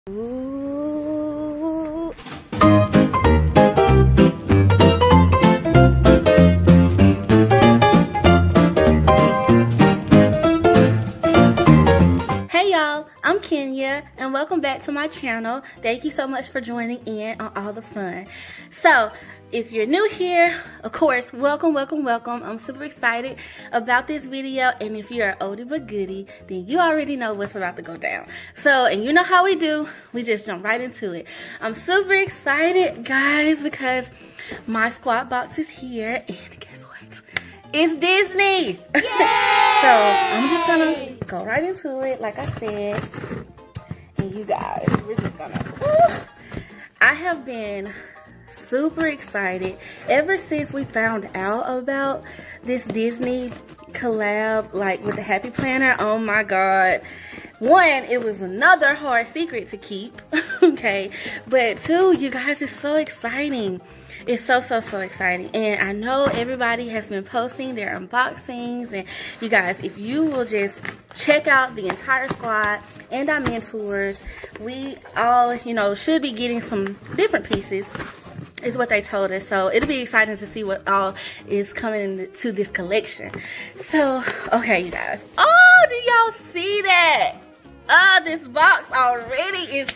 Ooh. Hey y'all, I'm Kenya and welcome back to my channel. Thank you so much for joining in on all the fun. So if you're new here, of course, welcome. I'm super excited about this video, and if you're an oldie but goodie, then you already know what's about to go down. So, and you know how we do, we just jump right into it. I'm super excited, guys, because my squad box is here, and guess what? It's Disney! So, I'm just gonna go right into it, like I said, and you guys, we're just gonna, I have been super excited ever since we found out about this Disney collab, like with the Happy Planner. Oh my god, one, it was another hard secret to keep, okay, but two, you guys, it's so exciting. It's so exciting, and I know everybody has been posting their unboxings, and you guys, if you will just check out the entire squad and our mentors, we all, you know, should be getting some different pieces is what they told us. So it'll be exciting to see what all is coming into this collection. So, okay, you guys. Oh, do y'all see that? This box already is,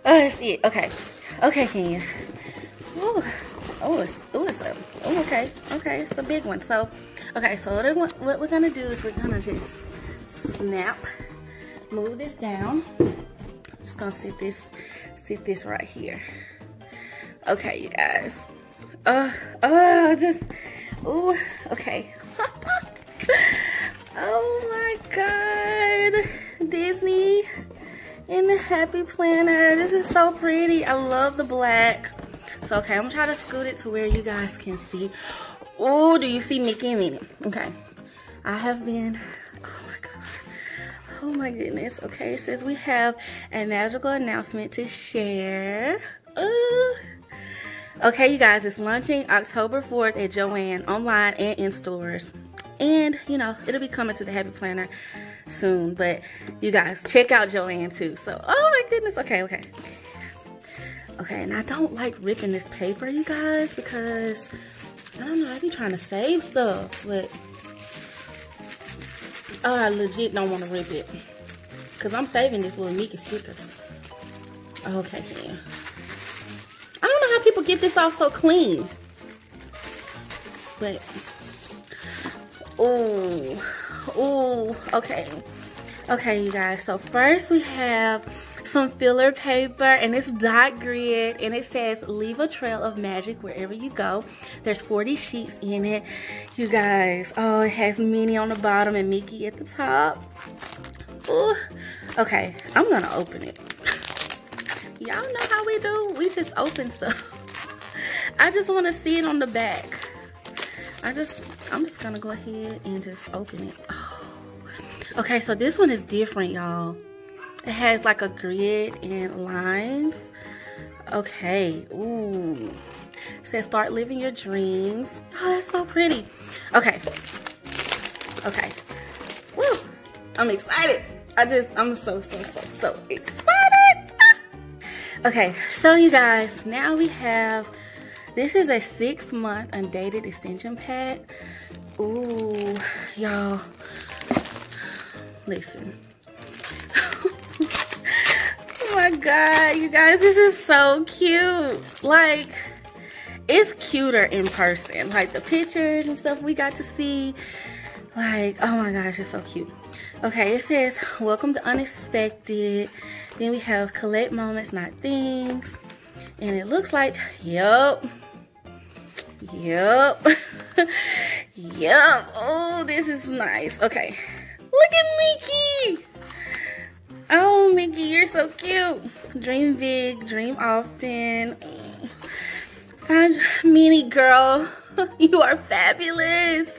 let's see it. Okay, Kenya. Ooh. Okay, it's a big one. So, okay, so what we're gonna do is we're gonna just move this down. Just gonna sit this right here. Okay, you guys. Okay. Oh my god. Disney in the Happy Planner. This is so pretty. I love the black. So, okay, I'm gonna try to scoot it to where you guys can see. Oh, do you see Mickey and Minnie? Okay. I have been, oh my god. Oh my goodness. Okay, it says we have a magical announcement to share. Okay, you guys, it's launching October 4th at Joann, online and in stores. And, you know, it'll be coming to the Happy Planner soon. But, you guys, check out Joann too. So, oh my goodness. Okay. Okay, and I don't like ripping this paper, you guys, because, I don't know, I be trying to save stuff. But, I legit don't want to rip it. Because I'm saving this little Mickey sticker. Okay, yeah. I don't know how people get this off so clean. But, okay. Okay, you guys. So first we have some filler paper, and it's dot grid, and it says leave a trail of magic wherever you go. There's 40 sheets in it, you guys. Oh, it has Minnie on the bottom and Mickey at the top. Ooh. Okay, I'm gonna open it. Y'all know how we do. We just open stuff. I just want to see it on the back. I'm just gonna go ahead and just open it. Oh. Okay, so this one is different, y'all. It has like a grid and lines. Okay. Ooh. It says start living your dreams. Oh, that's so pretty. Okay. Woo. I'm excited. I'm so excited. Okay, so you guys, now we have, this is a 6-month Undated extension pack. Ooh, y'all, listen. Oh my god, you guys, this is so cute. Like, it's cuter in person. Like, the pictures and stuff we got to see. Like, oh my gosh, it's so cute. Okay, it says, welcome to Unexpected. Then we have collect moments, not things. And it looks like, yup. Oh, this is nice. Okay, look at Mickey. Oh, Mickey, you're so cute. Dream big, dream often. Find Minnie, girl. You are fabulous.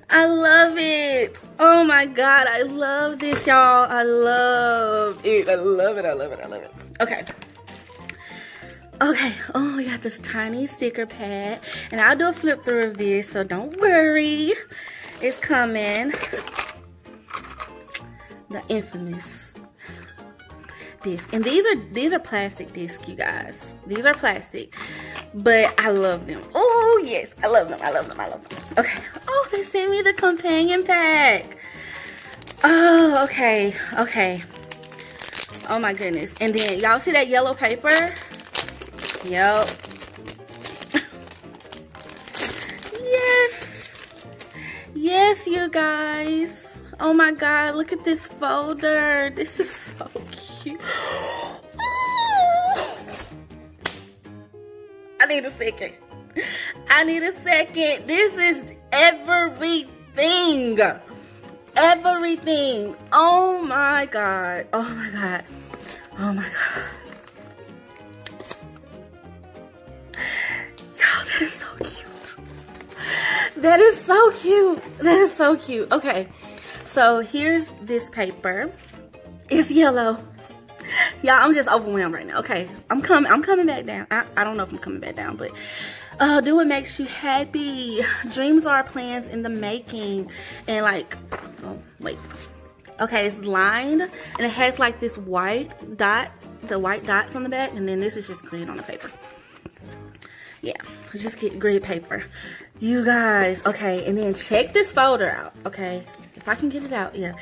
I love it. Oh my god, I love this, y'all. I love it. Okay. Oh, we got this tiny sticker pad, and I'll do a flip through of this, so don't worry. It's coming. The infamous discs. And these are plastic discs, you guys. These are plastic. But I love them. Oh, yes. I love them. I love them. I love them. Okay. Oh, they sent me the companion pack. Oh, okay. Okay. Oh, my goodness. And then, y'all see that yellow paper? Yep. Yes. Yes, you guys. Oh, my God. Look at this folder. This is so cute. I need a second. I need a second. This is everything. Everything. Oh my God. Oh my God. Oh my God. Y'all, that is so cute. That is so cute. That is so cute. Okay. So here's this paper. It's yellow. Y'all, I'm just overwhelmed right now. Okay, I'm coming back down. I don't know if I'm coming back down, but do what makes you happy. Dreams are plans in the making. And like, oh wait, okay, it's lined and it has like this white dot, the white dots on the back, and then this is just green on the paper. Yeah, just get grid paper, you guys. Okay, and then check this folder out. Okay, if I can get it out, yeah.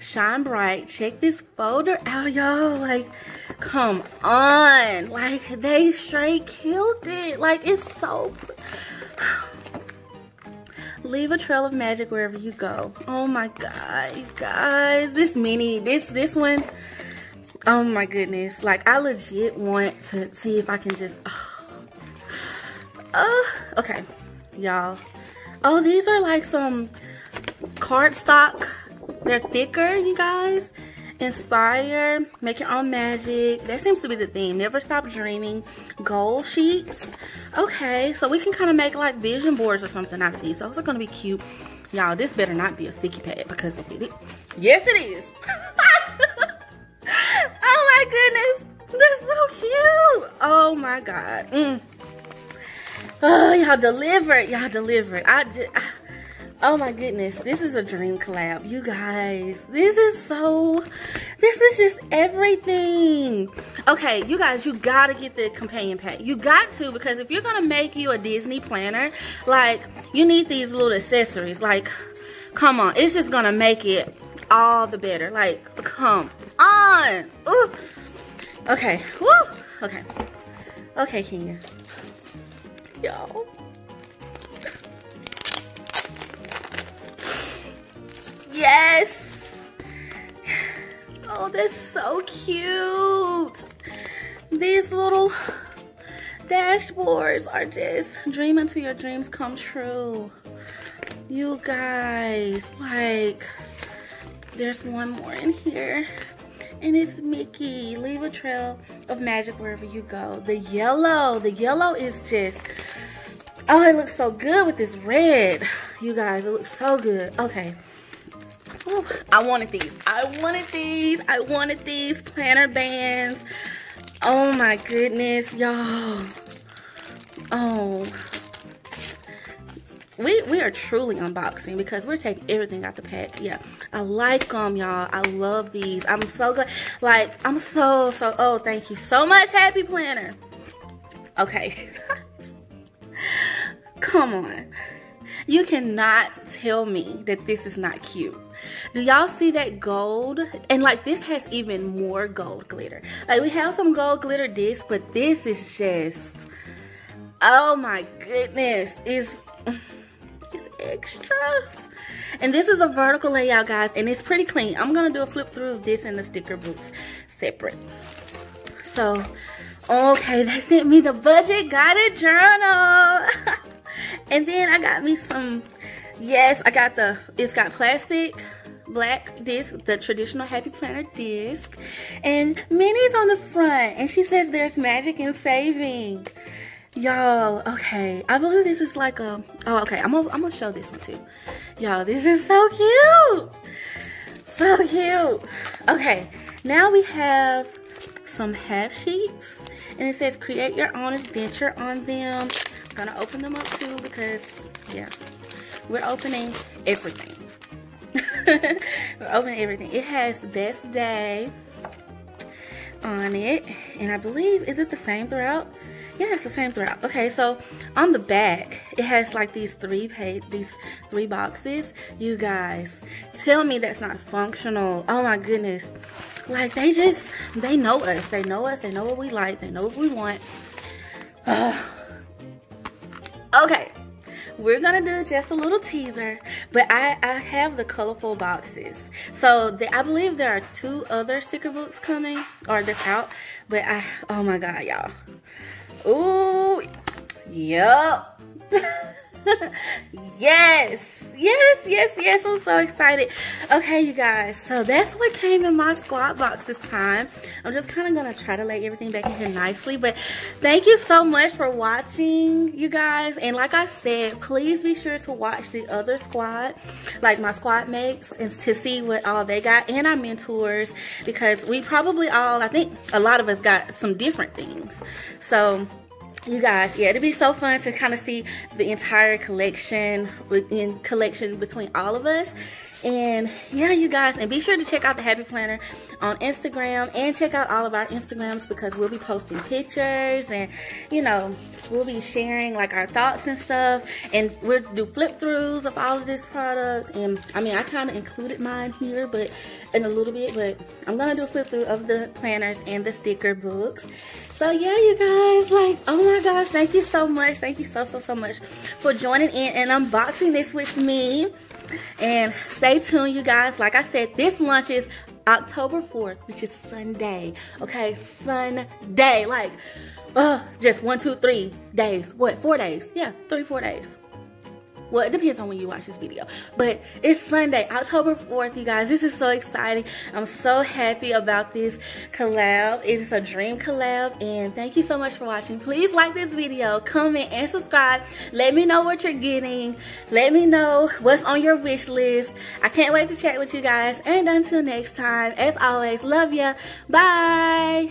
Shine bright. Check this folder out, y'all. Like, come on. Like, they straight killed it. Like, it's so... Leave a trail of magic wherever you go. Oh my God, you guys. This mini, this one. Oh my goodness. Like, I legit want to see if I can just... okay, y'all. Oh, these are like some cardstock. They're thicker, you guys. Inspire, make your own magic. That seems to be the theme. Never stop dreaming. Goal sheets. Okay, so we can kind of make like vision boards or something out of these. Those are going to be cute. Y'all, this better not be a sticky pad, because if it is, yes it is. Oh my goodness. They're so cute. Oh my God. Oh, y'all delivered. Y'all delivered. Oh my goodness, this is a dream collab, you guys. This is just everything. Okay, you guys, you gotta get the companion pack. You got to, because if you're gonna make you a Disney planner, like, you need these little accessories. Like, come on, it's just gonna make it all the better. Like, come on. Ooh. Okay, woo. Okay, okay, Kenya. Y'all. Yes. Oh, that's so cute. These little dashboards are just dream until your dreams come true. You guys, like, there's one more in here. And it's Mickey. Leave a trail of magic wherever you go. The yellow is just, oh, it looks so good with this red. You guys, it looks so good. Okay. Ooh, I wanted these. I wanted these planner bands. Oh my goodness, y'all. Oh. We are truly unboxing, because we're taking everything out the pack. Yeah, I like them, y'all. I love these. I'm so good. Like, I'm so, oh, thank you so much, Happy Planner. Okay. Come on. You cannot tell me that this is not cute. Do y'all see that gold? And like, this has even more gold glitter. Like, we have some gold glitter discs, but this is just, oh my goodness, it's extra. And this is a vertical layout, guys, and it's pretty clean. I'm gonna do a flip through of this and the sticker books separate. So, okay, they sent me the budget guided journal. And then I got me some, yes, I got it's got plastic black disc, the traditional Happy Planner disc, and Minnie's on the front, and she says there's magic in saving. Y'all, okay, I believe this is like a, oh, okay, I'm gonna show this one too. Y'all, this is so cute. So cute. Okay, now we have some half sheets, and it says create your own adventure on them. I'm gonna open them up too, because, yeah, we're opening everything. We're opening everything. It has best day, on it, and I believe, is it the same throughout? Yeah, it's the same throughout. Okay, so on the back, it has like these three boxes. You guys, tell me that's not functional. Oh my goodness. Like, they know us. They know us. They know what we like. They know what we want. Okay, we're gonna do just a little teaser, but I have the colorful boxes. So I believe there are 2 other sticker books coming, or that's out, but oh my God, y'all. Ooh, yup. Yes, I'm so excited. Okay, you guys, so that's what came in my squad box this time. I'm just kind of gonna try to lay everything back in here nicely, but thank you so much for watching, you guys. And like I said, please be sure to watch the other squad, like my squad mates, and to see what all they got, and our mentors, because we probably all, I think a lot of us got some different things. So you guys, yeah, it'd be so fun to kind of see the entire collection between all of us. And yeah, you guys, and be sure to check out the Happy Planner on Instagram, and check out all of our Instagrams, because we'll be posting pictures, and you know, we'll be sharing like our thoughts and stuff, and we'll do flip throughs of all of this product. And I mean, I kind of included mine here, but in a little bit, but I'm gonna do a flip through of the planners and the sticker books. So yeah, you guys, like, oh my gosh, thank you so much. Thank you so much for joining in and unboxing this with me. And stay tuned, you guys. Like I said, this launches October 4th, which is Sunday. Okay, Sunday. Like, just 1, 2, 3 days. What, 4 days? Yeah, 3-4 days. Well, it depends on when you watch this video, but it's Sunday, October 4th, you guys. This is so exciting. I'm so happy about this collab. It is a dream collab, and thank you so much for watching. Please like this video, comment, and subscribe. Let me know what you're getting. Let me know what's on your wish list. I can't wait to chat with you guys, and until next time, as always, love ya. Bye.